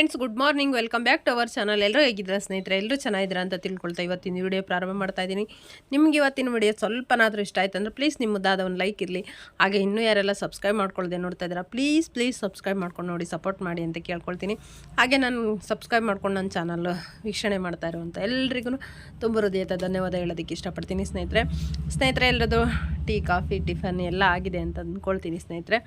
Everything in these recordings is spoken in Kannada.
Friends, good morning. Welcome back to our channel. ಎಲ್ಲರೂ ಹೇಗಿದ್ದೀರಾ ಸ್ನೇಹಿತರೆ? ಎಲ್ಲರೂ ಚೆನ್ನಾಗಿದ್ದೀರಾ ಅಂತ ತಿಳ್ಕೊಳ್ತಾ ಇವತ್ತಿನ ವಿಡಿಯೋ ಪ್ರಾರಂಭ ಮಾಡ್ತಾ ಇದ್ದೀನಿ. ನಿಮಗೆ ಇವತ್ತಿನ ವಿಡಿಯೋ ಸ್ವಲ್ಪನಾದರೂ ಇಷ್ಟ ಆಯ್ತು ಅಂದರೆ ಪ್ಲೀಸ್ ನಿಮ್ಮದಾದ ಒಂದು ಲೈಕ್ ಇರಲಿ. ಹಾಗೆ ಇನ್ನೂ ಯಾರೆಲ್ಲ ಸಬ್ಸ್ಕ್ರೈಬ್ ಮಾಡ್ಕೊಳ್ಳದೆ ನೋಡ್ತಾ ಇದ್ದೀರಾ, ಪ್ಲೀಸ್ ಸಬ್ಸ್ಕ್ರೈಬ್ ಮಾಡ್ಕೊಂಡು ನೋಡಿ, ಸಪೋರ್ಟ್ ಮಾಡಿ ಅಂತ ಕೇಳ್ಕೊಳ್ತೀನಿ. ಹಾಗೆ ನಾನು ಸಬ್ಸ್ಕ್ರೈಬ್ ಮಾಡ್ಕೊಂಡು ನನ್ನ ಚಾನಲ್ ವೀಕ್ಷಣೆ ಮಾಡ್ತಾ ಇರುವಂಥ ಎಲ್ರಿಗೂ ತುಂಬ ಹೃದಯದ ಧನ್ಯವಾದ ಹೇಳೋದಕ್ಕೆ ಇಷ್ಟಪಡ್ತೀನಿ ಸ್ನೇಹಿತರೆ. ಎಲ್ಲರದು ಟೀ, ಕಾಫಿ, ಟಿಫನ್ ಎಲ್ಲ ಆಗಿದೆ ಅಂತ ಅಂದ್ಕೊಳ್ತೀನಿ ಸ್ನೇಹಿತರೆ.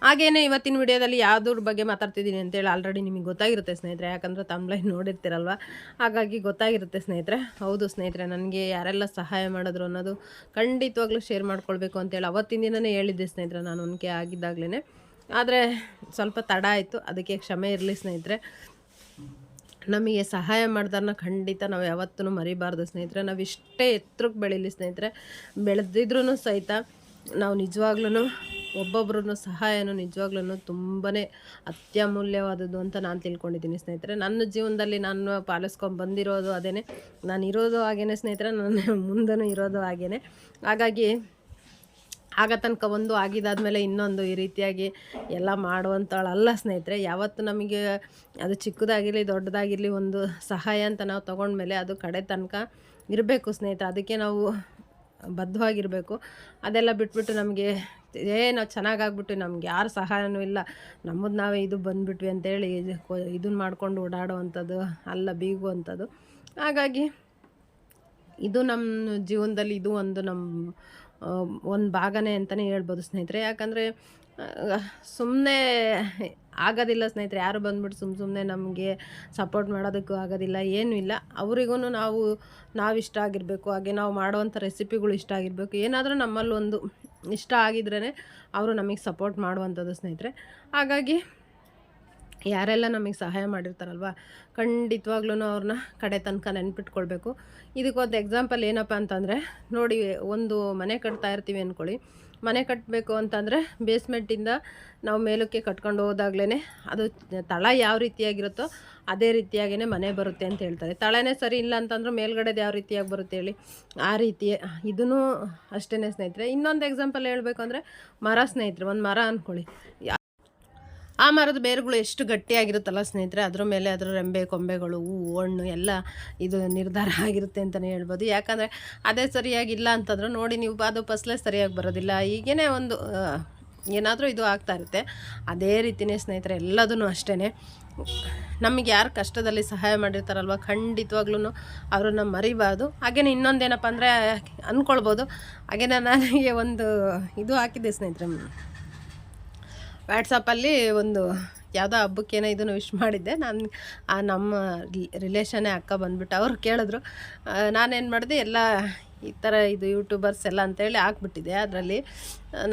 ಹಾಗೇನೆ ಇವತ್ತಿನ ವಿಡಿಯೋದಲ್ಲಿ ಯಾವುದ್ರ ಬಗ್ಗೆ ಮಾತಾಡ್ತಿದ್ದೀನಿ ಅಂತೇಳಿ ಆಲ್ರೆಡಿ ನಿಮಗೆ ಗೊತ್ತಾಗಿರುತ್ತೆ ಸ್ನೇಹಿತರೆ, ಯಾಕಂದರೆ ತಮ್ಲೈನ್ ನೋಡಿರ್ತೀರಲ್ವ, ಹಾಗಾಗಿ ಗೊತ್ತಾಗಿರುತ್ತೆ ಸ್ನೇಹಿತರೆ. ಹೌದು ಸ್ನೇಹಿತರೆ, ನನಗೆ ಯಾರೆಲ್ಲ ಸಹಾಯ ಮಾಡಿದ್ರು ಅನ್ನೋದು ಖಂಡಿತವಾಗ್ಲೂ ಶೇರ್ ಮಾಡ್ಕೊಳ್ಬೇಕು ಅಂತೇಳಿ ಅವತ್ತಿನ ದಿನವೇ ಹೇಳಿದ್ದೆ ಸ್ನೇಹಿತರೆ, ನಾನು ಒನಕೆ ಆಗಿದ್ದಾಗಲೇ. ಆದರೆ ಸ್ವಲ್ಪ ತಡ ಆಯಿತು, ಅದಕ್ಕೆ ಕ್ಷಮೆ ಇರಲಿ ಸ್ನೇಹಿತರೆ. ನಮಗೆ ಸಹಾಯ ಮಾಡ್ದಾರನ್ನ ಖಂಡಿತ ನಾವು ಯಾವತ್ತೂ ಮರಿಬಾರ್ದು ಸ್ನೇಹಿತರೆ. ನಾವು ಇಷ್ಟೇ ಎತ್ತರಕ್ಕೆ ಬೆಳೀಲಿ ಸ್ನೇಹಿತರೆ, ಬೆಳೆದಿದ್ರೂ ಸಹಿತ ನಾವು ನಿಜವಾಗ್ಲೂ ಒಬ್ಬೊಬ್ಬರನ್ನು ಸಹಾಯನೂ ನಿಜವಾಗ್ಲೂ ತುಂಬಾ ಅತ್ಯಮೂಲ್ಯವಾದದ್ದು ಅಂತ ನಾನು ತಿಳ್ಕೊಂಡಿದ್ದೀನಿ ಸ್ನೇಹಿತರೆ. ನನ್ನ ಜೀವನದಲ್ಲಿ ನಾನು ಪಾಲಿಸ್ಕೊಂಡು ಬಂದಿರೋದು ಅದೇ, ನಾನು ಇರೋದು ಹಾಗೇ ಸ್ನೇಹಿತರೆ, ನಾನು ಮುಂದೂ ಇರೋದು ಹಾಗೇ. ಹಾಗಾಗಿ ಆಗ ತನಕ ಒಂದು ಆಗಿದ್ದಾದಮೇಲೆ ಇನ್ನೊಂದು ಈ ರೀತಿಯಾಗಿ ಎಲ್ಲ ಮಾಡುವಂಥವಳಲ್ಲ ಸ್ನೇಹಿತರೆ. ಯಾವತ್ತು ನಮಗೆ ಅದು ಚಿಕ್ಕದಾಗಿರಲಿ ದೊಡ್ಡದಾಗಿರಲಿ ಒಂದು ಸಹಾಯ ಅಂತ ನಾವು ತೊಗೊಂಡ್ಮೇಲೆ ಅದು ಕಡೆ ತನಕ ಇರಬೇಕು ಸ್ನೇಹಿತರೆ. ಅದಕ್ಕೆ ನಾವು ಬದ್ಧವಾಗಿರಬೇಕು. ಅದೆಲ್ಲ ಬಿಟ್ಬಿಟ್ಟು ನಮಗೆ ನಾವು ಚೆನ್ನಾಗಾಗ್ಬಿಟ್ಟು ನಮ್ಗೆ ಯಾರು ಸಹಾಯನೂ ಇಲ್ಲ, ನಮ್ಮದು ನಾವೇ ಇದು ಬಂದುಬಿಟ್ವಿ ಅಂತೇಳಿ ಇದನ್ನು ಮಾಡ್ಕೊಂಡು ಓಡಾಡೋ ಅಂಥದ್ದು ಅಲ್ಲ, ಬೀಗುವಂಥದ್ದು. ಹಾಗಾಗಿ ಇದು ನಮ್ಮ ಜೀವನದಲ್ಲಿ ಇದು ಒಂದು ಒಂದು ಭಾಗನೇ ಅಂತಲೇ ಹೇಳ್ಬೋದು ಸ್ನೇಹಿತರೆ. ಯಾಕಂದರೆ ಸುಮ್ಮನೆ ಆಗೋದಿಲ್ಲ ಸ್ನೇಹಿತರೆ, ಯಾರು ಬಂದ್ಬಿಟ್ಟು ಸುಮ್ಮನೆ ನಮಗೆ ಸಪೋರ್ಟ್ ಮಾಡೋದಕ್ಕೂ ಆಗೋದಿಲ್ಲ, ಏನೂ ಇಲ್ಲ. ಅವರಿಗೂ ನಾವು ಇಷ್ಟ ಆಗಿರಬೇಕು, ಹಾಗೆ ನಾವು ಮಾಡುವಂಥ ರೆಸಿಪಿಗಳು ಇಷ್ಟ ಆಗಿರಬೇಕು. ಏನಾದರೂ ನಮ್ಮಲ್ಲಿ ಒಂದು ಇಷ್ಟ ಆಗಿದ್ರೇ ಅವರು ನಮಗೆ ಸಪೋರ್ಟ್ ಮಾಡುವಂಥದ್ದು ಸ್ನೇಹಿತರೆ. ಹಾಗಾಗಿ ಯಾರೆಲ್ಲ ನಮಗೆ ಸಹಾಯ ಮಾಡಿರ್ತಾರಲ್ವ, ಖಂಡಿತವಾಗ್ಲೂ ಅವ್ರನ್ನ ಕಡೆ ತನಕ ನೆನ್ಪಿಟ್ಕೊಳ್ಬೇಕು. ಇದಕ್ಕೊಂದು ಎಕ್ಸಾಂಪಲ್ ಏನಪ್ಪ ಅಂತಂದರೆ, ನೋಡಿ, ಒಂದು ಮನೆ ಕಟ್ತಾ ಇರ್ತೀವಿ ಅಂದ್ಕೊಳ್ಳಿ. ಮನೆ ಕಟ್ಟಬೇಕು ಅಂತಂದರೆ ಬೇಸ್ಮೆಂಟಿಂದ ನಾವು ಮೇಲಕ್ಕೆ ಕಟ್ಕೊಂಡು ಹೋದಾಗ್ಲೇ ಅದು ತಳ ಯಾವ ರೀತಿಯಾಗಿರುತ್ತೋ ಅದೇ ರೀತಿಯಾಗಿಯೇ ಮನೆ ಬರುತ್ತೆ ಅಂತ ಹೇಳ್ತಾರೆ. ತಳನೇ ಸರಿ ಇಲ್ಲ ಅಂತಂದ್ರೆ ಮೇಲ್ಗಡೆದು ಯಾವ ರೀತಿಯಾಗಿ ಬರುತ್ತೆ ಹೇಳಿ, ಆ ರೀತಿ ಇದೂ ಅಷ್ಟೇ ಸ್ನೇಹಿತರೆ. ಇನ್ನೊಂದು ಎಕ್ಸಾಂಪಲ್ ಹೇಳಬೇಕು ಅಂದರೆ ಮರ ಸ್ನೇಹಿತರೆ, ಒಂದು ಮರ ಅಂದ್ಕೊಳ್ಳಿ. ಆ ಮರದ ಬೇರುಗಳು ಎಷ್ಟು ಗಟ್ಟಿಯಾಗಿರುತ್ತಲ್ಲ ಸ್ನೇಹಿತರೆ, ಅದ್ರ ಮೇಲೆ ಅದರ ರೆಂಬೆ ಕೊಂಬೆಗಳು, ಹೂವು, ಹಣ್ಣು ಎಲ್ಲ ಇದು ನಿರ್ಧಾರ ಆಗಿರುತ್ತೆ ಅಂತಲೇ ಹೇಳ್ಬೋದು. ಯಾಕಂದರೆ ಅದೇ ಸರಿಯಾಗಿಲ್ಲ ಅಂತಂದ್ರೆ ನೋಡಿ ನೀವು, ಅದು ಫಸಲೇ ಸರಿಯಾಗಿ ಬರೋದಿಲ್ಲ. ಈಗೇ ಒಂದು ಏನಾದರೂ ಇದು ಆಗ್ತಾ ಇರುತ್ತೆ. ಅದೇ ರೀತಿಯೇ ಸ್ನೇಹಿತರೆ ಎಲ್ಲದೂ ಅಷ್ಟೇ. ನಮಗೆ ಯಾರು ಕಷ್ಟದಲ್ಲಿ ಸಹಾಯ ಮಾಡಿರ್ತಾರಲ್ವ, ಖಂಡಿತವಾಗ್ಲೂ ಅವ್ರನ್ನ ಮರಿಬಾರ್ದು. ಹಾಗೆಯೇ ಇನ್ನೊಂದೇನಪ್ಪ ಅಂದರೆ ಅಂದ್ಕೊಳ್ಬೋದು, ಹಾಗೆ ನನಗೆ ಒಂದು ಇದು ಹಾಕಿದ್ದೆ ಸ್ನೇಹಿತರೆ, ವಾಟ್ಸಪ್ಪಲ್ಲಿ ಒಂದು ಯಾವುದೋ ಹಬ್ಬಕ್ಕೇನೋ ಇದನ್ನು ವಿಶ್ ಮಾಡಿದ್ದೆ ನಾನು. ನಮ್ಮ ರಿಲೇಷನ್ನೇ ಅಕ್ಕ ಬಂದುಬಿಟ್ಟು ಅವ್ರು ಕೇಳಿದ್ರು. ನಾನೇನು ಮಾಡಿದೆ, ಎಲ್ಲ ಈ ಥರ ಇದು ಯೂಟ್ಯೂಬರ್ಸ್ ಎಲ್ಲ ಅಂತೇಳಿ ಹಾಕ್ಬಿಟ್ಟಿದ್ದೆ ಅದರಲ್ಲಿ,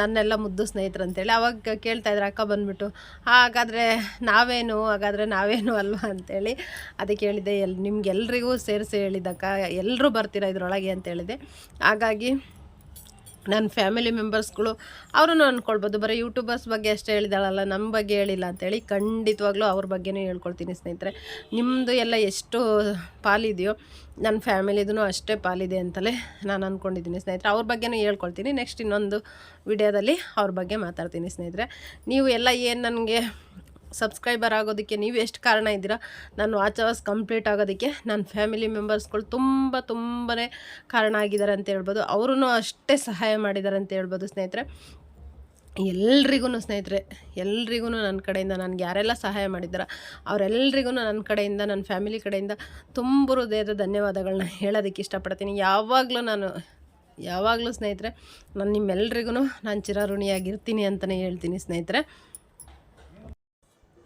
ನನ್ನೆಲ್ಲ ಮುದ್ದು ಸ್ನೇಹಿತರು ಅಂತೇಳಿ. ಆವಾಗ ಕೇಳ್ತಾಯಿದ್ರು ಅಕ್ಕ ಬಂದುಬಿಟ್ಟು, ಹಾಗಾದರೆ ನಾವೇನು ಅಲ್ವಾ ಅಂತೇಳಿ. ಅದಕ್ಕೆ ಹೇಳಿದೆ, ನಿಮ್ಗೆಲ್ರಿಗೂ ಸೇರಿಸಿ ಹೇಳಿದ್ದಕ್ಕ, ಎಲ್ಲರೂ ಬರ್ತೀರಾ ಇದರೊಳಗೆ ಅಂತ ಹೇಳಿದೆ. ಹಾಗಾಗಿ ನನ್ನ ಫ್ಯಾಮಿಲಿ ಮೆಂಬರ್ಸ್ಗಳು ಅವರೂ ಅಂದ್ಕೊಳ್ಬೋದು, ಬರೀ ಯೂಟ್ಯೂಬರ್ಸ್ ಬಗ್ಗೆ ಅಷ್ಟೇ ಹೇಳಿದಾಳಲ್ಲ, ನಮ್ಮ ಬಗ್ಗೆ ಹೇಳಿಲ್ಲ ಅಂತೇಳಿ. ಖಂಡಿತವಾಗ್ಲೂ ಅವ್ರ ಬಗ್ಗೆನೂ ಹೇಳ್ಕೊಳ್ತೀನಿ ಸ್ನೇಹಿತರೆ. ನಿಮ್ಮದು ಎಲ್ಲ ಎಷ್ಟು ಪಾಲಿದೆಯೋ ನನ್ನ ಫ್ಯಾಮಿಲಿದೂ ಅಷ್ಟೇ ಪಾಲಿದೆ ಅಂತಲೇ ನಾನು ಅಂದ್ಕೊಂಡಿದ್ದೀನಿ ಸ್ನೇಹಿತರೆ. ಅವ್ರ ಬಗ್ಗೆನೂ ಹೇಳ್ಕೊಳ್ತೀನಿ. ನೆಕ್ಸ್ಟ್ ಇನ್ನೊಂದು ವಿಡಿಯೋದಲ್ಲಿ ಅವ್ರ ಬಗ್ಗೆ ಮಾತಾಡ್ತೀನಿ ಸ್ನೇಹಿತರೆ. ನೀವು ಎಲ್ಲ ಏನು ನನಗೆ ಸಬ್ಸ್ಕ್ರೈಬರ್ ಆಗೋದಕ್ಕೆ ನೀವು ಎಷ್ಟು ಕಾರಣ ಇದ್ದೀರಾ, ನಾನು ವಾಚ್ ಅವರ್ಸ್ ಕಂಪ್ಲೀಟ್ ಆಗೋದಕ್ಕೆ ನನ್ನ ಫ್ಯಾಮಿಲಿ ಮೆಂಬರ್ಸ್ಗಳು ತುಂಬಾ ಕಾರಣ ಆಗಿದ್ದಾರೆ ಅಂತ ಹೇಳ್ಬೋದು. ಅವರೂ ಅಷ್ಟೇ ಸಹಾಯ ಮಾಡಿದ್ದಾರೆ ಅಂತ ಹೇಳ್ಬೋದು ಸ್ನೇಹಿತರೆ. ಎಲ್ರಿಗೂ ಸ್ನೇಹಿತರೆ, ಎಲ್ರಿಗೂ ನನ್ನ ಕಡೆಯಿಂದ, ನನಗೆ ಯಾರೆಲ್ಲ ಸಹಾಯ ಮಾಡಿದ್ದಾರೆ ಅವರೆಲ್ಲರಿಗೂ ನನ್ನ ಕಡೆಯಿಂದ, ನನ್ನ ಫ್ಯಾಮಿಲಿ ಕಡೆಯಿಂದ ತುಂಬ ಹೃದಯದ ಧನ್ಯವಾದಗಳನ್ನ ಹೇಳೋದಕ್ಕೆ ಇಷ್ಟಪಡ್ತೀನಿ. ಯಾವಾಗಲೂ ಸ್ನೇಹಿತರೆ, ನಾನು ನಿಮ್ಮೆಲ್ರಿಗೂ ನಾನು ಚಿರಋಣಿಯಾಗಿರ್ತೀನಿ ಅಂತಲೇ ಹೇಳ್ತೀನಿ ಸ್ನೇಹಿತರೆ.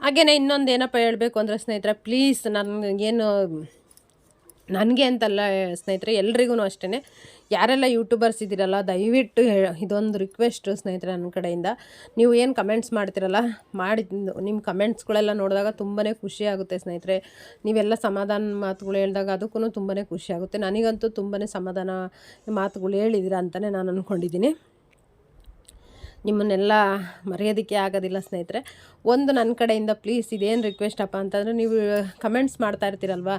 ಹಾಗೆಯೇ ಇನ್ನೊಂದು ಏನಪ್ಪ ಹೇಳಬೇಕು ಅಂದರೆ ಸ್ನೇಹಿತರೆ, ಪ್ಲೀಸ್ ನನಗೆ ಅಂತಲ್ಲ ಸ್ನೇಹಿತರೆ, ಎಲ್ರಿಗೂ ಅಷ್ಟೇ, ಯಾರೆಲ್ಲ ಯೂಟ್ಯೂಬರ್ಸ್ ಇದ್ದೀರಲ್ಲ, ದಯವಿಟ್ಟು ಇದೊಂದು ರಿಕ್ವೆಸ್ಟು ಸ್ನೇಹಿತರೆ ನನ್ನ ಕಡೆಯಿಂದ. ನೀವು ಏನು ಕಮೆಂಟ್ಸ್ ಮಾಡ್ತಿರಲ್ಲ, ನಿಮ್ಮ ಕಮೆಂಟ್ಸ್ಗಳೆಲ್ಲ ನೋಡಿದಾಗ ತುಂಬಾ ಖುಷಿಯಾಗುತ್ತೆ ಸ್ನೇಹಿತರೆ. ನೀವೆಲ್ಲ ಸಮಾಧಾನ ಮಾತುಗಳು ಹೇಳಿದಾಗ ಅದಕ್ಕೂ ತುಂಬಾ ಖುಷಿಯಾಗುತ್ತೆ. ನನಗಂತೂ ತುಂಬಾ ಸಮಾಧಾನ ಮಾತುಗಳು ಹೇಳಿದ್ದೀರಾ ಅಂತಲೇ ನಾನು ಅಂದ್ಕೊಂಡಿದ್ದೀನಿ. ನಿಮ್ಮನ್ನೆಲ್ಲ ಮರೆಯೋದಕ್ಕೆ ಆಗೋದಿಲ್ಲ ಸ್ನೇಹಿತರೆ. ಒಂದು ನನ್ನ ಕಡೆಯಿಂದ ಪ್ಲೀಸ್ ಇದೇನು ರಿಕ್ವೆಸ್ಟ್ ಅಪ್ಪ ಅಂತಂದರೆ, ನೀವು ಕಮೆಂಟ್ಸ್ ಮಾಡ್ತಾ ಇರ್ತೀರಲ್ವ,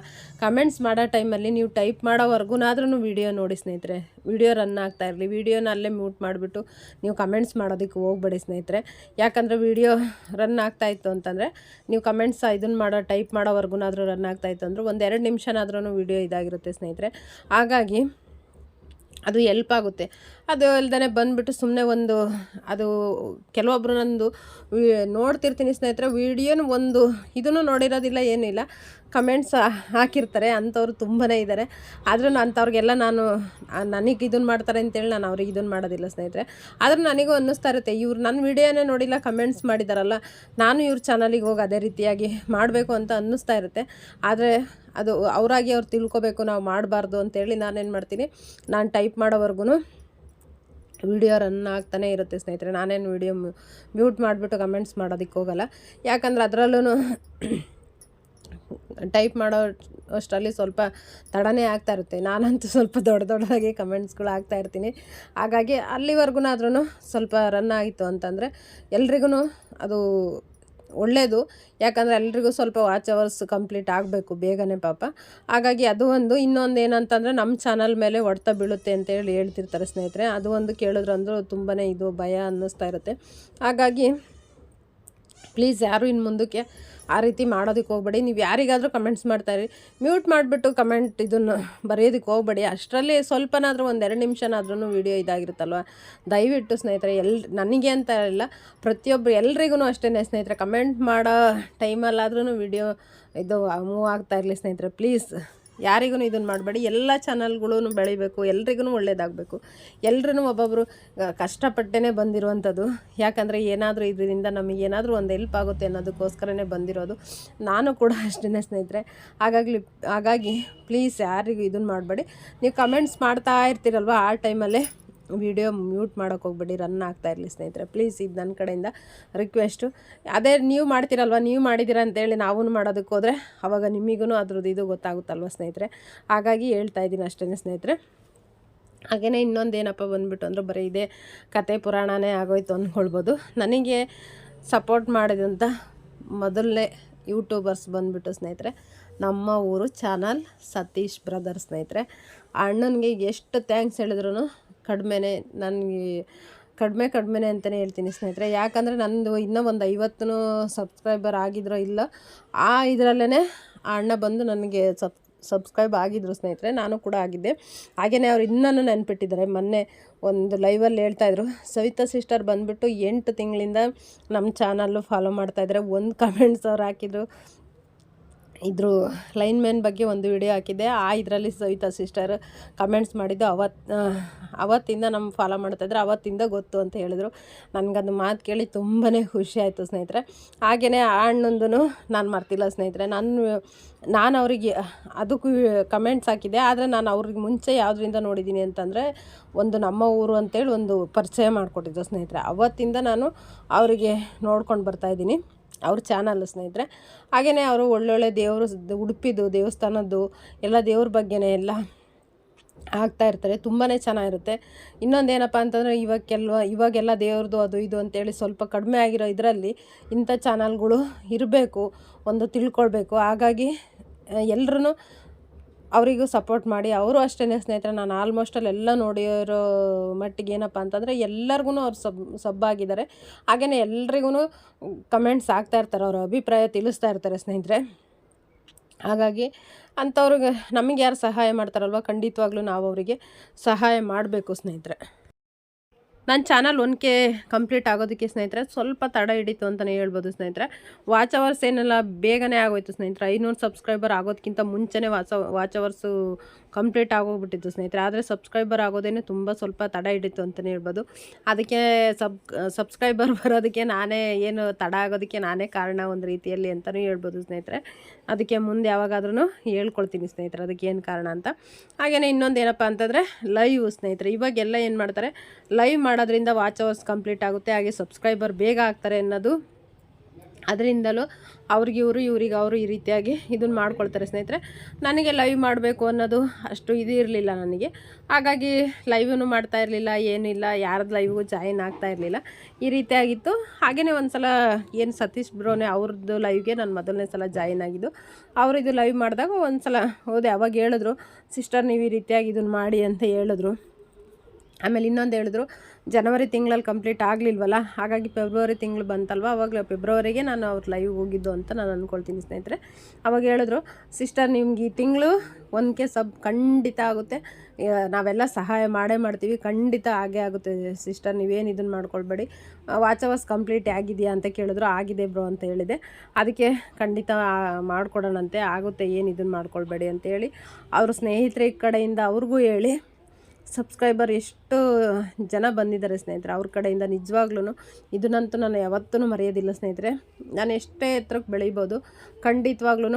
ಕಮೆಂಟ್ಸ್ ಮಾಡೋ ಟೈಮಲ್ಲಿ ನೀವು ಟೈಪ್ ಮಾಡೋವರೆಗೂನಾದ್ರೂ ವೀಡಿಯೋ ನೋಡಿ ಸ್ನೇಹಿತರೆ. ವೀಡಿಯೋ ರನ್ ಆಗ್ತಾ ಇರಲಿ, ವೀಡಿಯೋನ ಅಲ್ಲೇ ಮ್ಯೂಟ್ ಮಾಡಿಬಿಟ್ಟು ನೀವು ಕಮೆಂಟ್ಸ್ ಮಾಡೋದಕ್ಕೆ ಹೋಗ್ಬೇಡಿ ಸ್ನೇಹಿತರೆ. ಯಾಕಂದರೆ ವೀಡಿಯೋ ರನ್ ಆಗ್ತಾಯಿತ್ತು ಅಂತಂದರೆ ನೀವು ಕಮೆಂಟ್ಸ್ ಇದನ್ನು ಟೈಪ್ ಮಾಡೋವರೆಗೂನಾದರೂ ರನ್ ಆಗ್ತಾಯಿತ್ತು ಅಂದರೆ 1-2 ನಿಮಿಷನಾದ್ರೂ ವೀಡಿಯೋ ಇದಾಗಿರುತ್ತೆ ಸ್ನೇಹಿತರೆ. ಹಾಗಾಗಿ ಅದು ಎಲ್ಪ್ ಆಗುತ್ತೆ. ಅದು ಅಲ್ದೇ ಬಂದುಬಿಟ್ಟು ಸುಮ್ಮನೆ ಅದು ಕೆಲವೊಬ್ಬರು ನಂದು ನೋಡ್ತಿರ್ತೀನಿ ಸ್ನೇಹಿತರೆ, ವೀಡಿಯೋನು ಇದನ್ನು ನೋಡಿರೋದಿಲ್ಲ, ಏನಿಲ್ಲ, ಕಮೆಂಟ್ಸ್ ಹಾಕಿರ್ತಾರೆ. ಅಂಥವ್ರು ತುಂಬಾ ಇದ್ದಾರೆ. ಆದರೂ ಅಂಥವ್ರಿಗೆಲ್ಲ ನನಗೆ ಇದನ್ನು ಮಾಡ್ತಾರೆ ಅಂತೇಳಿ ನಾನು ಅವ್ರಿಗೆ ಇದನ್ನು ಮಾಡೋದಿಲ್ಲ ಸ್ನೇಹಿತರೆ. ಆದರೂ ನನಗೂ ಅನ್ನಿಸ್ತಾ ಇರುತ್ತೆ, ಇವ್ರು ನನ್ನ ವೀಡಿಯೋನೇ ನೋಡಿಲ್ಲ, ಕಮೆಂಟ್ಸ್ ಮಾಡಿದಾರಲ್ಲ, ನಾನು ಇವ್ರ ಚಾನಲಿಗೆ ಹೋಗಿ ಅದೇ ರೀತಿಯಾಗಿ ಮಾಡಬೇಕು ಅಂತ ಅನ್ನಿಸ್ತಾ ಇರುತ್ತೆ. ಆದರೆ ಅದು ಅವರಾಗಿ ಅವ್ರು ತಿಳ್ಕೊಬೇಕು, ನಾವು ಮಾಡಬಾರ್ದು ಅಂತೇಳಿ ನಾನೇನು ಮಾಡ್ತೀನಿ, ನಾನು ಟೈಪ್ ಮಾಡೋವರೆಗೂ ವಿಡಿಯೋ ರನ್ ಆಗ್ತಾನೆ ಇರುತ್ತೆ ಸ್ನೇಹಿತರೆ. ನಾನೇನು ವಿಡಿಯೋ ಮ್ಯೂಟ್ ಮಾಡಿಬಿಟ್ಟು ಕಮೆಂಟ್ಸ್ ಮಾಡೋದಕ್ಕೆ ಹೋಗಲ್ಲ. ಯಾಕಂದ್ರೆ ಅದರಲ್ಲೂ ಟೈಪ್ ಮಾಡೋ ಅಷ್ಟರಲ್ಲಿ ಸ್ವಲ್ಪ ತಡನೇ ಆಗ್ತಾ ಇರುತ್ತೆ. ನಾನಂತೂ ಸ್ವಲ್ಪ ದೊಡ್ಡದಾಗಿ ಕಮೆಂಟ್ಸ್ಗಳು ಆಗ್ತಾ ಇರ್ತೀನಿ. ಹಾಗಾಗಿ ಅಲ್ಲಿವರೆಗೂನಾದ್ರೂ ಸ್ವಲ್ಪ ರನ್ ಆಯಿತು ಅಂತಂದರೆ ಎಲ್ರಿಗೂ ಅದು ಒಳ್ಳೆಯದು. ಯಾಕಂದರೆ ಎಲ್ರಿಗೂ ಸ್ವಲ್ಪ ವಾಚ್ ಅವರ್ಸ್ ಕಂಪ್ಲೀಟ್ ಆಗಬೇಕು ಬೇಗನೆ ಪಾಪ. ಹಾಗಾಗಿ ಅದು ಇನ್ನೊಂದು ಏನಂತಂದರೆ, ನಮ್ಮ ಚಾನಲ್ ಮೇಲೆ ಹೊಡೆತ ಬೀಳುತ್ತೆ ಅಂತೇಳಿ ಹೇಳ್ತಿರ್ತಾರೆ ಸ್ನೇಹಿತರೆ. ಅದು ಕೇಳಿದ್ರಂದ್ರೂ ತುಂಬಾ ಭಯ ಅನ್ನಿಸ್ತಾ ಇರುತ್ತೆ. ಹಾಗಾಗಿ ಪ್ಲೀಸ್ ಯಾರು ಇನ್ನು ಮುಂದಕ್ಕೆ ಆ ರೀತಿ ಮಾಡೋದಕ್ಕೆ ಹೋಗ್ಬೇಡಿ. ನೀವು ಯಾರಿಗಾದರೂ ಕಮೆಂಟ್ಸ್ ಮಾಡ್ತಾಯಿರಿ, ಮ್ಯೂಟ್ ಮಾಡಿಬಿಟ್ಟು ಕಮೆಂಟ್ ಇದನ್ನು ಬರೆಯೋದಕ್ಕೆ ಹೋಗ್ಬೇಡಿ. ಅಷ್ಟರಲ್ಲಿ ಸ್ವಲ್ಪನಾದರೂ 1-2 ನಿಮಿಷನಾದ್ರೂ ವೀಡಿಯೋ ಇದಾಗಿರುತ್ತಲ್ವ. ದಯವಿಟ್ಟು ಸ್ನೇಹಿತರೆ, ನನಗೆ ಅಂತ ಇಲ್ಲ, ಪ್ರತಿಯೊಬ್ಬರು ಎಲ್ರಿಗೂ ಅಷ್ಟೇ ಸ್ನೇಹಿತರೆ, ಕಮೆಂಟ್ ಮಾಡೋ ಟೈಮಲ್ಲಾದ್ರೂ ವೀಡಿಯೋ ಇದು ಮೂವ್ ಆಗ್ತಾ ಇರಲಿ ಸ್ನೇಹಿತರೆ. ಪ್ಲೀಸ್ ಯಾರಿಗೂ ಇದನ್ನು ಮಾಡಬೇಡಿ. ಎಲ್ಲ ಚಾನಲ್ಗಳೂ ಬೆಳಿಬೇಕು, ಎಲ್ರಿಗೂ ಒಳ್ಳೇದಾಗಬೇಕು. ಎಲ್ರೂ ಒಬ್ಬೊಬ್ಬರು ಕಷ್ಟಪಟ್ಟೇ ಬಂದಿರುವಂಥದ್ದು. ಯಾಕಂದರೆ ಏನಾದರೂ ಇದರಿಂದ ನಮಗೇನಾದರೂ ಒಂದು ಹೆಲ್ಪ್ ಆಗುತ್ತೆ ಅನ್ನೋದಕ್ಕೋಸ್ಕರನೇ ಬಂದಿರೋದು. ನಾನು ಕೂಡ ಅಷ್ಟೇ ಸ್ನೇಹಿತರೆ. ಹಾಗಾಗಿ ಪ್ಲೀಸ್ ಯಾರಿಗೂ ಇದನ್ನು ಮಾಡಬೇಡಿ. ನೀವು ಕಮೆಂಟ್ಸ್ ಮಾಡ್ತಾ ಇರ್ತೀರಲ್ವ, ಆ ಟೈಮಲ್ಲೇ ವಿಡಿಯೋ ಮ್ಯೂಟ್ ಮಾಡೋಕ್ಕೆ ಹೋಗ್ಬೇಡಿ, ರನ್ ಆಗ್ತಾ ಇರಲಿ ಸ್ನೇಹಿತರೆ. ಪ್ಲೀಸ್ ಇದು ನನ್ನ ಕಡೆಯಿಂದ ರಿಕ್ವೆಸ್ಟು. ಅದೇ ನೀವು ಮಾಡ್ತೀರಲ್ವ, ನೀವು ಮಾಡಿದ್ದೀರ ಅಂತೇಳಿ ನಾವು ಮಾಡೋದಕ್ಕೆ ಹೋದರೆ ಆವಾಗ ನಿಮಗೂ ಅದ್ರದ್ದು ಇದು ಗೊತ್ತಾಗುತ್ತಲ್ವ ಸ್ನೇಹಿತರೆ. ಹಾಗಾಗಿ ಹೇಳ್ತಾ ಇದ್ದೀನಿ ಅಷ್ಟೇ ಸ್ನೇಹಿತರೆ. ಹಾಗೆಯೇ ಇನ್ನೊಂದೇನಪ್ಪ ಬಂದುಬಿಟ್ಟು ಅಂದರೆ, ಬರೀ ಇದೇ ಕತೆ ಪುರಾಣನೇ ಆಗೋಯ್ತು ಅಂದ್ಕೊಳ್ಬೋದು. ನನಗೆ ಸಪೋರ್ಟ್ ಮಾಡಿದಂಥ ಮೊದಲನೇ ಯೂಟ್ಯೂಬರ್ಸ್ ಬಂದುಬಿಟ್ಟು ಸ್ನೇಹಿತರೆ, ನಮ್ಮ ಊರು ಚಾನಲ್ ಸತೀಶ್ ಬ್ರದರ್ ಸ್ನೇಹಿತರೆ. ಆ ಅಣ್ಣನಿಗೆ ಎಷ್ಟು ಥ್ಯಾಂಕ್ಸ್ ಹೇಳಿದ್ರು ಕಡಿಮೆನೇ. ನನಗೆ ಕಡಿಮೆನೇ ಅಂತಲೇ ಹೇಳ್ತೀನಿ ಸ್ನೇಹಿತರೆ. ಯಾಕಂದರೆ ನಂದು ಇನ್ನೂ ಒಂದು 50 ಸಬ್ಸ್ಕ್ರೈಬರ್ ಆಗಿದ್ರೋ ಇಲ್ಲ, ಆ ಇದರಲ್ಲೇ ಆ ಅಣ್ಣ ಬಂದು ನನಗೆ ಸಬ್ಸ್ಕ್ರೈಬ್ ಆಗಿದ್ರು ಸ್ನೇಹಿತರೆ. ನಾನು ಕೂಡ ಆಗಿದ್ದೆ. ಹಾಗೆಯೇ ಅವ್ರು ಇನ್ನೂ ನೆನ್ಪಿಟ್ಟಿದ್ದಾರೆ. ಮೊನ್ನೆ ಒಂದು ಲೈವಲ್ಲಿ ಹೇಳ್ತಾಯಿದ್ರು, ಸವಿತಾ ಸಿಸ್ಟರ್ ಬಂದುಬಿಟ್ಟು 8 ತಿಂಗಳಿಂದ ನಮ್ಮ ಚಾನಲ್ಲು ಫಾಲೋ ಮಾಡ್ತಾಯಿದ್ದಾರೆ. ಒಂದು ಕಮೆಂಟ್ಸ್ ಅವ್ರು ಹಾಕಿದ್ರು, ಲೈನ್ ಮ್ಯಾನ್ ಬಗ್ಗೆ ಒಂದು ವಿಡಿಯೋ ಹಾಕಿದ್ದೆ, ಆ ಇದರಲ್ಲಿ ಸವಿತಾ ಸಿಸ್ಟರ್ ಕಮೆಂಟ್ಸ್ ಮಾಡಿದ್ದು. ಅವತ್ತಿಂದ ನಮ್ಮ ಫಾಲೋ ಮಾಡ್ತಾಯಿದ್ರೆ, ಅವತ್ತಿಂದ ಗೊತ್ತು ಅಂತ ಹೇಳಿದ್ರು. ನನಗದು ಮಾತು ಕೇಳಿ ತುಂಬಾ ಖುಷಿ ಆಯಿತು ಸ್ನೇಹಿತರೆ. ಹಾಗೆಯೇ ಆ ಅಣ್ಣಂದು ನಾನು ಮರ್ತಿಲ್ಲ ಸ್ನೇಹಿತರೆ. ನಾನು ಅವರಿಗೆ ಅದಕ್ಕೂ ಕಮೆಂಟ್ಸ್ ಹಾಕಿದ್ದೆ. ಆದರೆ ನಾನು ಅವ್ರಿಗೆ ಮುಂಚೆ ಯಾವುದರಿಂದ ನೋಡಿದ್ದೀನಿ ಅಂತಂದರೆ, ಒಂದು ನಮ್ಮ ಊರು ಅಂತೇಳಿ ಒಂದು ಪರಿಚಯ ಮಾಡಿಕೊಟ್ಟಿದ್ದು ಸ್ನೇಹಿತರೆ. ಅವತ್ತಿಂದ ನಾನು ಅವರಿಗೆ ನೋಡ್ಕೊಂಡು ಬರ್ತಾಯಿದ್ದೀನಿ ಅವ್ರ ಚಾನಲ್ ಸ್ನೇಹಿತರೆ. ಹಾಗೆಯೇ ಅವರು ಒಳ್ಳೊಳ್ಳೆ ದೇವರು, ಉಡುಪಿದು ದೇವಸ್ಥಾನದ್ದು ಎಲ್ಲ ದೇವ್ರ ಬಗ್ಗೆನೇ ಎಲ್ಲ ಹಾಕ್ತಾ ಇರ್ತಾರೆ. ತುಂಬಾ ಚೆನ್ನಾಗಿರುತ್ತೆ. ಇನ್ನೊಂದೇನಪ್ಪ ಅಂತಂದರೆ, ಇವಾಗೆಲ್ಲ ದೇವ್ರದ್ದು ಅದು ಇದು ಅಂತೇಳಿ ಸ್ವಲ್ಪ ಕಡಿಮೆ ಆಗಿರೋ ಇದರಲ್ಲಿ ಇಂಥ ಚಾನಲ್ಗಳು ಇರಬೇಕು, ಒಂದು ತಿಳ್ಕೊಳ್ಬೇಕು. ಹಾಗಾಗಿ ಎಲ್ಲರೂ ಅವರಿಗೂ ಸಪೋರ್ಟ್ ಮಾಡಿ. ಅವರು ಅಷ್ಟೇ ಸ್ನೇಹಿತರೆ, ನಾನು ಆಲ್ಮೋಸ್ಟಲ್ಲಿ ನೋಡಿರೋ ಮಟ್ಟಿಗೆ ಏನಪ್ಪ ಅಂತಂದರೆ ಎಲ್ಲರಿಗೂ ಅವ್ರು ಸಬ್ಬಾಗಿದ್ದಾರೆ. ಹಾಗೆಯೇ ಎಲ್ರಿಗೂ ಕಮೆಂಟ್ಸ್ ಆಗ್ತಾ ಇರ್ತಾರೆ, ಅವ್ರ ಅಭಿಪ್ರಾಯ ತಿಳಿಸ್ತಾ ಇರ್ತಾರೆ ಸ್ನೇಹಿತರೆ. ಹಾಗಾಗಿ ಅಂಥವ್ರಿಗೆ ನಮಗೆ ಯಾರು ಸಹಾಯ ಮಾಡ್ತಾರಲ್ವ, ಖಂಡಿತವಾಗ್ಲೂ ನಾವು ಅವರಿಗೆ ಸಹಾಯ ಮಾಡಬೇಕು ಸ್ನೇಹಿತರೆ. ನನ್ನ ಚಾನಲ್ 1K ಕಂಪ್ಲೀಟ್ ಆಗೋದಕ್ಕೆ ಸ್ನೇಹಿತರೆ ಸ್ವಲ್ಪ ತಡ ಹಿಡಿತು ಅಂತಲೇ ಹೇಳ್ಬೋದು ಸ್ನೇಹಿತರೆ. ವಾಚ್ ಅವರ್ಸ್ ಏನೆಲ್ಲ ಬೇಗನೆ ಆಗೋಯ್ತು ಸ್ನೇಹಿತರೆ. 500 ಸಬ್ಸ್ಕ್ರೈಬರ್ ಆಗೋದಕ್ಕಿಂತ ಮುಂಚೆನೇ ವಾಚ್ ಅವರ್ಸು ಕಂಪ್ಲೀಟ್ ಆಗೋಗ್ಬಿಟ್ಟಿತ್ತು ಸ್ನೇಹಿತರೆ. ಆದರೆ ಸಬ್ಸ್ಕ್ರೈಬರ್ ಆಗೋದೇನೆ ಸ್ವಲ್ಪ ತಡ ಹಿಡಿತು ಅಂತಲೇ ಹೇಳ್ಬೋದು. ಅದಕ್ಕೆ ಸಬ್ಸ್ಕ್ರೈಬರ್ ಬರೋದಕ್ಕೆ ತಡ ಆಗೋದಕ್ಕೆ ನಾನೇ ಕಾರಣ ಒಂದು ರೀತಿಯಲ್ಲಿ ಅಂತಲೂ ಹೇಳ್ಬೋದು ಸ್ನೇಹಿತರೆ. ಅದಕ್ಕೆ ಮುಂದೆ ಯಾವಾಗಾದ್ರೂ ಹೇಳ್ಕೊಳ್ತೀನಿ ಸ್ನೇಹಿತರೆ ಅದಕ್ಕೆ ಏನು ಕಾರಣ ಅಂತ. ಹಾಗೆಯೇ ಇನ್ನೊಂದು ಏನಪ್ಪ ಅಂತಂದರೆ, ಲೈವ್ ಸ್ನೇಹಿತರೆ. ಇವಾಗೆಲ್ಲ ಏನು ಮಾಡ್ತಾರೆ, ಲೈವ್ ಮಾಡೋದ್ರಿಂದ ವಾಚ್ ಅವರ್ಸ್ ಕಂಪ್ಲೀಟ್ ಆಗುತ್ತೆ, ಹಾಗೆ ಸಬ್ಸ್ಕ್ರೈಬರ್ ಬೇಗ ಆಗ್ತಾರೆ ಅನ್ನೋದು ಅದರಿಂದಲೂ ಅವ್ರಿಗೆ ಇವರು ಇವ್ರಿಗೆ ಅವರು ಈ ರೀತಿಯಾಗಿ ಇದನ್ನು ಮಾಡ್ಕೊಳ್ತಾರೆ ಸ್ನೇಹಿತರೆ. ನನಗೆ ಲೈವ್ ಮಾಡಬೇಕು ಅನ್ನೋದು ಅಷ್ಟು ಇದು ಇರಲಿಲ್ಲ ನನಗೆ. ಹಾಗಾಗಿ ಲೈವೂ ಮಾಡ್ತಾ ಇರಲಿಲ್ಲ, ಏನಿಲ್ಲ, ಯಾರ್ದು ಲೈವ್ಗೂ ಜಾಯಿನ್ ಆಗ್ತಾ ಇರಲಿಲ್ಲ, ಈ ರೀತಿಯಾಗಿತ್ತು. ಹಾಗೆಯೇ ಒಂದು ಸಲ ಏನು ಸತೀಶ್ ಬ್ರೋನೇ ಅವ್ರದ್ದು ಲೈವ್ಗೆ ನಾನು ಮೊದಲನೇ ಸಲ ಜಾಯಿನ್ ಆಗಿದ್ದು. ಅವರು ಇದು ಲೈವ್ ಮಾಡಿದಾಗ ಒಂದು ಸಲ ಹೋದೆ. ಅವಾಗ ಹೇಳಿದ್ರು, ಸಿಸ್ಟರ್ ನೀವು ಈ ರೀತಿಯಾಗಿ ಇದನ್ನು ಮಾಡಿ ಅಂತ ಹೇಳಿದ್ರು. ಆಮೇಲೆ ಇನ್ನೊಂದು ಹೇಳಿದ್ರು, ಜನವರಿ ತಿಂಗಳಲ್ಲಿ ಕಂಪ್ಲೀಟ್ ಆಗಲಿಲ್ವಲ್ಲ, ಹಾಗಾಗಿ ಫೆಬ್ರವರಿ ತಿಂಗಳು ಬಂತಲ್ವ, ಅವಾಗಲೇ ಫೆಬ್ರವರಿಗೆ ನಾನು ಅವ್ರ ಲೈವ್ ಹೋಗಿದ್ದು ಅಂತ ನಾನು ಅಂದ್ಕೊಳ್ತೀನಿ ಸ್ನೇಹಿತರೆ. ಅವಾಗ ಹೇಳಿದ್ರು, ಸಿಸ್ಟರ್ ನಿಮ್ಗೆ ಈ ತಿಂಗಳು 1K ಸಬ್ ಖಂಡಿತ ಆಗುತ್ತೆ, ನಾವೆಲ್ಲ ಸಹಾಯ ಮಾಡೇ ಮಾಡ್ತೀವಿ, ಖಂಡಿತ ಆಗೇ ಆಗುತ್ತೆ ಸಿಸ್ಟರ್, ನೀವೇನು ಇದನ್ನು ಮಾಡ್ಕೊಳ್ಬೇಡಿ. ವಾಚ್ ಅವರ್ಸ್ ಕಂಪ್ಲೀಟ್ ಆಗಿದೆಯಾ ಅಂತ ಕೇಳಿದ್ರು. ಆಗಿದೆ ಬ್ರೋ ಅಂತ ಹೇಳಿದೆ. ಅದಕ್ಕೆ ಖಂಡಿತ ಮಾಡಿಕೊಡೋಣಂತೆ, ಆಗುತ್ತೆ, ಏನು ಇದನ್ನು ಮಾಡ್ಕೊಳ್ಬೇಡಿ ಅಂತೇಳಿ ಅವ್ರ ಸ್ನೇಹಿತರ ಕಡೆಯಿಂದ ಅವ್ರಿಗೂ ಹೇಳಿ ಸಬ್ಸ್ಕ್ರೈಬರ್ ಎಷ್ಟು ಜನ ಬಂದಿದ್ದಾರೆ ಸ್ನೇಹಿತರೆ ಅವ್ರ ಕಡೆಯಿಂದ. ನಿಜವಾಗ್ಲೂ ಇದನ್ನಂತೂ ನಾನು ಯಾವತ್ತೂ ಮರೆಯೋದಿಲ್ಲ ಸ್ನೇಹಿತರೆ. ನಾನು ಎಷ್ಟೇ ಎತ್ತರಕ್ಕೆ ಬೆಳೀಬೋದು, ಖಂಡಿತವಾಗ್ಲೂ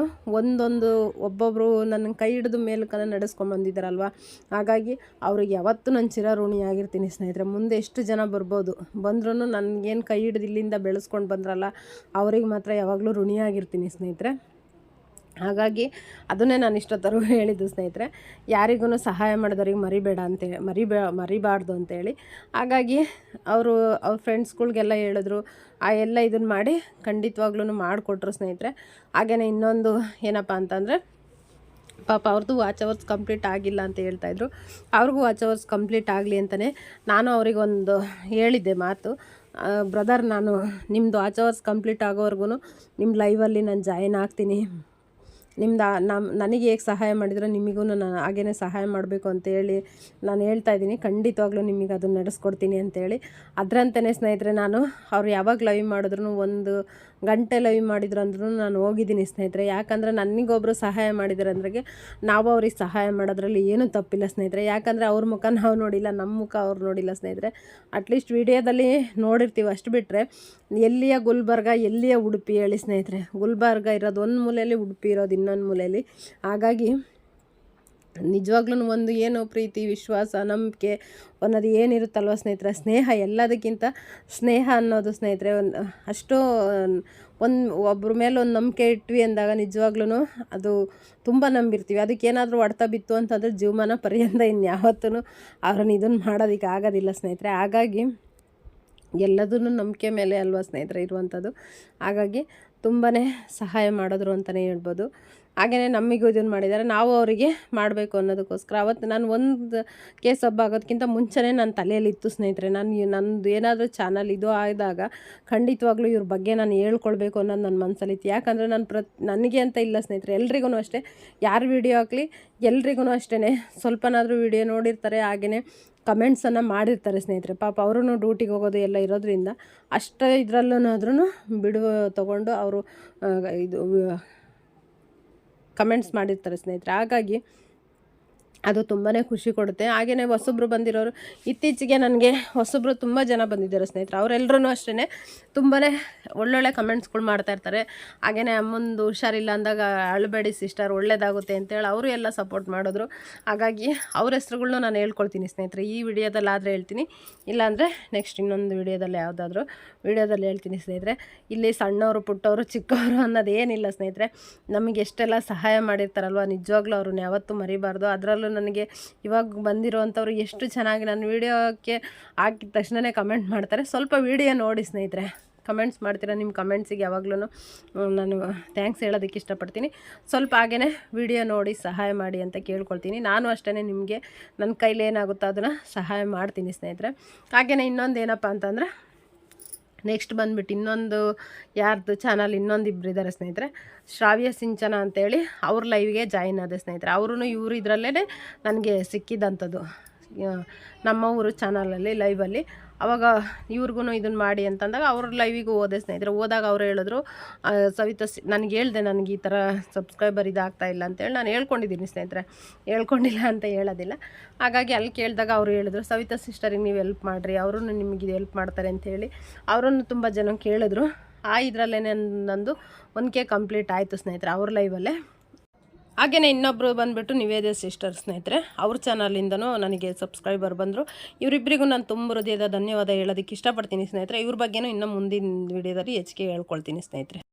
ಒಬ್ಬೊಬ್ಬರು ನನ್ನ ಕೈ ಹಿಡಿದು ಮೇಲಕ್ಕೆ ನಡೆಸ್ಕೊಂಬಂದಿದ್ದಾರಲ್ವ, ಹಾಗಾಗಿ ಅವ್ರಿಗೆ ಯಾವತ್ತೂ ನಾನು ಚಿರಋಣಿಯಾಗಿರ್ತೀನಿ ಸ್ನೇಹಿತರೆ. ಮುಂದೆ ಎಷ್ಟು ಜನ ಬಂದ್ರೂ ನನಗೇನು ಕೈ ಹಿಡಿದು ಇಲ್ಲಿಂದ ಬೆಳೆಸ್ಕೊಂಡು ಬಂದ್ರಲ್ಲ, ಅವ್ರಿಗೆ ಮಾತ್ರ ಯಾವಾಗಲೂ ಋಣಿಯಾಗಿರ್ತೀನಿ ಸ್ನೇಹಿತರೆ. ಹಾಗಾಗಿ ಅದನ್ನೇ ನಾನು ಇಷ್ಟೊತ್ತರೆಗೂ ಹೇಳಿದ್ದು ಸ್ನೇಹಿತರೆ, ಯಾರಿಗೂ ಸಹಾಯ ಮಾಡಿದವ್ರಿಗೆ ಮರಿಬಾರ್ದು ಅಂತೇಳಿ. ಹಾಗಾಗಿ ಅವ್ರ ಫ್ರೆಂಡ್ಸ್ಗಳ್ಗೆಲ್ಲ ಹೇಳಿದ್ರು, ಎಲ್ಲ ಇದನ್ನು ಮಾಡಿ ಖಂಡಿತವಾಗ್ಲೂ ಮಾಡಿಕೊಟ್ರು ಸ್ನೇಹಿತರೆ. ಹಾಗೆಯೇ ಇನ್ನೊಂದು ಏನಪ್ಪ ಅಂತಂದರೆ, ಪಾಪ ಅವ್ರದ್ದು ವಾಚ್ ಅವರ್ಸ್ ಕಂಪ್ಲೀಟ್ ಆಗಿಲ್ಲ ಅಂತ ಹೇಳ್ತಾಯಿದ್ರು. ಅವ್ರಿಗೂ ವಾಚ್ ಅವರ್ಸ್ ಕಂಪ್ಲೀಟ್ ಆಗಲಿ ಅಂತಲೇ ನಾನು ಅವರಿಗೊಂದು ಹೇಳಿದ್ದೆ ಮಾತು, ಬ್ರದರ್ ನಾನು ನಿಮ್ಮದು ವಾಚ್ ಅವರ್ಸ್ ಕಂಪ್ಲೀಟ್ ಆಗೋವರೆಗೂ ನಿಮ್ಮ ಲೈವಲ್ಲಿ ನಾನು ಜಾಯಿನ್ ಆಗ್ತೀನಿ, ನನಗೆ ಹೇಗೆ ಸಹಾಯ ಮಾಡಿದ್ರು ನಿಮಗೂ ನಾನು ಹಾಗೇ ಸಹಾಯ ಮಾಡಬೇಕು ಅಂತೇಳಿ ನಾನು ಹೇಳ್ತಾಯಿದ್ದೀನಿ. ಖಂಡಿತವಾಗ್ಲೂ ನಿಮಗೆ ಅದನ್ನು ನಡೆಸ್ಕೊಡ್ತೀನಿ ಅಂತೇಳಿ. ಅದರಂತೆಯೇ ಸ್ನೇಹಿತರೆ, ನಾನು ಅವ್ರು ಯಾವಾಗ ಲೈವ್ ಮಾಡಿದ್ರು 1 ಗಂಟೆ ಲೈವ್ ಮಾಡಿದ್ರು ಅಂದ್ರೂ ನಾನು ಹೋಗಿದ್ದೀನಿ ಸ್ನೇಹಿತರೆ. ಯಾಕಂದರೆ ನನಗೊಬ್ಬರು ಸಹಾಯ ಮಾಡಿದ್ದಾರೆ ಅಂದ್ರೆ ನಾವು ಅವ್ರಿಗೆ ಸಹಾಯ ಮಾಡೋದ್ರಲ್ಲಿ ಏನೂ ತಪ್ಪಿಲ್ಲ ಸ್ನೇಹಿತರೆ. ಯಾಕಂದರೆ ಅವ್ರ ಮುಖ ನಾವು ನೋಡಿಲ್ಲ, ನಮ್ಮ ಮುಖ ಅವ್ರು ನೋಡಿಲ್ಲ ಸ್ನೇಹಿತರೆ. ಅಟ್ಲೀಸ್ಟ್ ವಿಡಿಯೋದಲ್ಲಿ ನೋಡಿರ್ತೀವಿ, ಅಷ್ಟು ಬಿಟ್ಟರೆ ಎಲ್ಲಿಯ ಗುಲ್ಬರ್ಗ, ಎಲ್ಲಿಯ ಉಡುಪಿ ಹೇಳಿ ಸ್ನೇಹಿತರೆ. ಗುಲ್ಬರ್ಗ ಇರೋದು ಒಂದು ಮೂಲೆಯಲ್ಲಿ, ಉಡುಪಿ ಇರೋದು ಇನ್ನೊಂದು ಮೂಲೆಯಲ್ಲಿ. ಹಾಗಾಗಿ ನಿಜವಾಗ್ಲೂ ಒಂದು ಏನು ಪ್ರೀತಿ, ವಿಶ್ವಾಸ, ನಂಬಿಕೆ ಅನ್ನೋದು ಏನಿರುತ್ತಲ್ವ ಸ್ನೇಹಿತರೆ, ಸ್ನೇಹ, ಎಲ್ಲದಕ್ಕಿಂತ ಸ್ನೇಹ ಅನ್ನೋದು ಸ್ನೇಹಿತರೆ ಅಷ್ಟು ಒಬ್ಬರ ಮೇಲೆ ಒಂದು ನಂಬಿಕೆ ಇಟ್ವಿ ಅಂದಾಗ ನಿಜವಾಗ್ಲೂ ಅದು ತುಂಬ ನಂಬಿರ್ತೀವಿ. ಅದಕ್ಕೇನಾದರೂ ಹೊಡ್ತ ಬಿತ್ತು ಅಂತಂದರೆ ಜೀವಮಾನ ಪರ್ಯಂತ ಇನ್ಯಾವತ್ತೂ ಅವ್ರನ್ನ ಇದನ್ನು ಮಾಡೋದಕ್ಕೆ ಆಗೋದಿಲ್ಲ ಸ್ನೇಹಿತರೆ. ಹಾಗಾಗಿ ಎಲ್ಲದನ್ನು ನಂಬಿಕೆ ಮೇಲೆ ಅಲ್ವಾ ಸ್ನೇಹಿತರೆ ಇರುವಂಥದ್ದು. ಹಾಗಾಗಿ ತುಂಬಾ ಸಹಾಯ ಮಾಡಿದ್ರು ಅಂತಲೇ ಹೇಳ್ಬೋದು. ಹಾಗೆಯೇ ನಮಗೂ ಇದನ್ನು ಮಾಡಿದ್ದಾರೆ, ನಾವು ಅವರಿಗೆ ಮಾಡಬೇಕು ಅನ್ನೋದಕ್ಕೋಸ್ಕರ ಅವತ್ತು ನಾನು 1K ಸಬ್ ಆಗೋದಕ್ಕಿಂತ ಮುಂಚೆನೇ ನನ್ನ ತಲೆಯಲ್ಲಿತ್ತು ಸ್ನೇಹಿತರೆ. ನಂದು ಏನಾದರೂ ಚಾನಲ್ ಇದು ಆದಾಗ ಖಂಡಿತವಾಗ್ಲೂ ಇವ್ರ ಬಗ್ಗೆ ನಾನು ಹೇಳ್ಕೊಳ್ಬೇಕು ಅನ್ನೋದು ನನ್ನ ಮನಸ್ಸಲ್ಲಿತ್ತು. ಯಾಕಂದರೆ ನನಗೆ ಅಂತ ಇಲ್ಲ ಸ್ನೇಹಿತರೆ, ಎಲ್ರಿಗೂ ಅಷ್ಟೇ, ಯಾರು ವೀಡಿಯೋ ಹಾಕಲಿ ಎಲ್ರಿಗೂ ಅಷ್ಟೇ ಸ್ವಲ್ಪನಾದರೂ ವೀಡಿಯೋ ನೋಡಿರ್ತಾರೆ, ಹಾಗೆಯೇ ಕಮೆಂಟ್ಸನ್ನು ಮಾಡಿರ್ತಾರೆ ಸ್ನೇಹಿತರೆ. ಪಾಪ ಅವರು ಡ್ಯೂಟಿಗೆ ಹೋಗೋದು ಎಲ್ಲ ಇರೋದ್ರಿಂದ ಅಷ್ಟೇ ಇದರಲ್ಲೂನಾದ್ರೂ ಬಿಡುವು ತೊಗೊಂಡು ಅವರು ಇದು ಕಮೆಂಟ್ಸ್ ಮಾಡಿರ್ತಾರೆ ಸ್ನೇಹಿತರೆ. ಹಾಗಾಗಿ ಅದು ತುಂಬಾ ಖುಷಿ ಕೊಡುತ್ತೆ. ಹಾಗೆಯೇ ಹೊಸಬ್ರು ಬಂದಿರೋರು, ಇತ್ತೀಚೆಗೆ ನನಗೆ ಹೊಸಬ್ರು ತುಂಬ ಜನ ಬಂದಿದ್ದಾರೆ ಸ್ನೇಹಿತರೆ. ಅವರೆಲ್ಲರೂ ಅಷ್ಟೇ ತುಂಬಾ ಒಳ್ಳೊಳ್ಳೆ ಕಮೆಂಟ್ಸ್ಗಳು ಮಾಡ್ತಾಯಿರ್ತಾರೆ. ಹಾಗೆಯೇ ಅಮ್ಮಂದು ಹುಷಾರಿಲ್ಲ ಅಂದಾಗ ಅಳಬೇಡಿ ಸಿಸ್ಟರ್, ಒಳ್ಳೇದಾಗುತ್ತೆ ಅಂತೇಳಿ ಅವರು ಎಲ್ಲ ಸಪೋರ್ಟ್ ಮಾಡಿದ್ರು. ಹಾಗಾಗಿ ಅವ್ರ ಹೆಸ್ರುಗಳ್ನ ನಾನು ಹೇಳ್ಕೊಳ್ತೀನಿ ಸ್ನೇಹಿತರೆ. ಈ ವಿಡಿಯೋದಲ್ಲಾದರೆ ಹೇಳ್ತೀನಿ, ಇಲ್ಲಾಂದರೆ ನೆಕ್ಸ್ಟ್ ಇನ್ನೊಂದು ವಿಡಿಯೋದಲ್ಲಿ ಯಾವುದಾದ್ರೂ ವಿಡಿಯೋದಲ್ಲಿ ಹೇಳ್ತೀನಿ ಸ್ನೇಹಿತರೆ. ಇಲ್ಲಿ ಸಣ್ಣವರು, ಪುಟ್ಟವರು, ಚಿಕ್ಕವರು ಅನ್ನೋದೇನಿಲ್ಲ ಸ್ನೇಹಿತರೆ. ನಮಗೆ ಎಷ್ಟೆಲ್ಲ ಸಹಾಯ ಮಾಡಿರ್ತಾರಲ್ವ, ನಿಜವಾಗ್ಲೂ ಅವ್ರನ್ನ ಯಾವತ್ತೂ ಮರಿಬಾರ್ದು. ಅದರಲ್ಲೂ ನನಗೆ ಇವಾಗ ಬಂದಿರೋವಂಥವ್ರು ಎಷ್ಟು ಚೆನ್ನಾಗಿ ನನ್ನ ವೀಡಿಯೋಕ್ಕೆ ಹಾಕಿದ ತಕ್ಷಣವೇ ಕಮೆಂಟ್ ಮಾಡ್ತಾರೆ. ಸ್ವಲ್ಪ ವೀಡಿಯೋ ನೋಡಿ ಸ್ನೇಹಿತರೆ, ಕಮೆಂಟ್ಸ್ ಮಾಡ್ತೀರಾ. ನಿಮ್ಮ ಕಮೆಂಟ್ಸಿಗೆ ಯಾವಾಗಲೂ ನಾನು ಥ್ಯಾಂಕ್ಸ್ ಹೇಳೋದಕ್ಕೆ ಇಷ್ಟಪಡ್ತೀನಿ. ಸ್ವಲ್ಪ ಹಾಗೆಯೇ ವಿಡಿಯೋ ನೋಡಿ ಸಹಾಯ ಮಾಡಿ ಅಂತ ಕೇಳ್ಕೊಳ್ತೀನಿ. ನಾನು ಅಷ್ಟೇ ನಿಮಗೆ ನನ್ನ ಕೈಲಿ ಏನಾಗುತ್ತೋ ಅದನ್ನು ಸಹಾಯ ಮಾಡ್ತೀನಿ ಸ್ನೇಹಿತರೆ. ಹಾಗೆಯೇ ಇನ್ನೊಂದು ಏನಪ್ಪ ಅಂತಂದರೆ, ನೆಕ್ಸ್ಟ್ ಬಂದುಬಿಟ್ಟು ಇನ್ನೊಂದು ಯಾರ್ದು ಚಾನಲ್ ಇನ್ನೊಂದಿಬ್ಬರು ಇದ್ದಾರೆ ಸ್ನೇಹಿತರೆ, ಶ್ರಾವ್ಯ ಸಿಂಚನ ಅಂತೇಳಿ, ಅವ್ರ ಲೈವ್ಗೆ ಜಾಯಿನ್ ಆದೆ ಸ್ನೇಹಿತರೆ. ಅವರು ಇವರು ಇದರಲ್ಲೇ ನನಗೆ ಸಿಕ್ಕಿದಂಥದ್ದು, ನಮ್ಮ ಊರು ಚಾನಲಲ್ಲಿ ಲೈವಲ್ಲಿ. ಆವಾಗ ಇವ್ರಿಗೂ ಇದನ್ನು ಮಾಡಿ ಅಂತಂದಾಗ ಅವ್ರ ಲೈವಿಗೂ ಹೋದೆ ಸ್ನೇಹಿತರೆ. ಹೋದಾಗ ಅವ್ರು ಹೇಳಿದ್ರು, ಸವಿತಾ ನನಗೆ ಹೇಳಿದೆ, ನನಗೆ ಈ ಥರ ಸಬ್ಸ್ಕ್ರೈಬರ್ ಇದಾಗ್ತಾಯಿಲ್ಲ ಅಂತೇಳಿ ನಾನು ಹೇಳ್ಕೊಂಡಿದ್ದೀನಿ ಸ್ನೇಹಿತರೆ, ಹೇಳ್ಕೊಂಡಿಲ್ಲ ಅಂತ ಹೇಳೋದಿಲ್ಲ. ಹಾಗಾಗಿ ಅಲ್ಲಿ ಕೇಳಿದಾಗ ಅವರು ಹೇಳಿದ್ರು, ಸವಿತಾ ಸಿಸ್ಟರಿಗೆ ನೀವು ಹೆಲ್ಪ್ ಮಾಡಿರಿ, ಅವರು ನಿಮಗೆ ಇದು ಹೆಲ್ಪ್ ಮಾಡ್ತಾರೆ ಅಂತೇಳಿ ಅವರನ್ನು ತುಂಬ ಜನ ಕೇಳಿದ್ರು. ಇದರಲ್ಲೇ ನಂದು 1K ಕಂಪ್ಲೀಟ್ ಆಯಿತು ಸ್ನೇಹಿತರೆ ಅವ್ರ ಲೈವಲ್ಲೇ. ಹಾಗೆಯೇ ಇನ್ನೊಬ್ಬರು ಬಂದುಬಿಟ್ಟು ನಿವೇದ್ಯ ಸಿಸ್ಟರ್ ಸ್ನೇಹಿತರೆ, ಅವ್ರ ಚಾನಲಿಂದನೂ ನನಗೆ ಸಬ್ಸ್ಕ್ರೈಬರ್ ಬಂದರು. ಇವರಿಬ್ಬರಿಗೂ ನಾನು ತುಂಬ ಹೃದಯದ ಧನ್ಯವಾದ ಹೇಳೋದಕ್ಕೆ ಇಷ್ಟಪಡ್ತೀನಿ ಸ್ನೇಹಿತರೆ. ಇವ್ರ ಬಗ್ಗೆನೂ ಇನ್ನೂ ಮುಂದಿನ ವಿಡಿಯೋದಲ್ಲಿ ಹೆಚ್ಚಿಗೆ ಹೇಳ್ಕೊಳ್ತೀನಿ ಸ್ನೇಹಿತರೆ.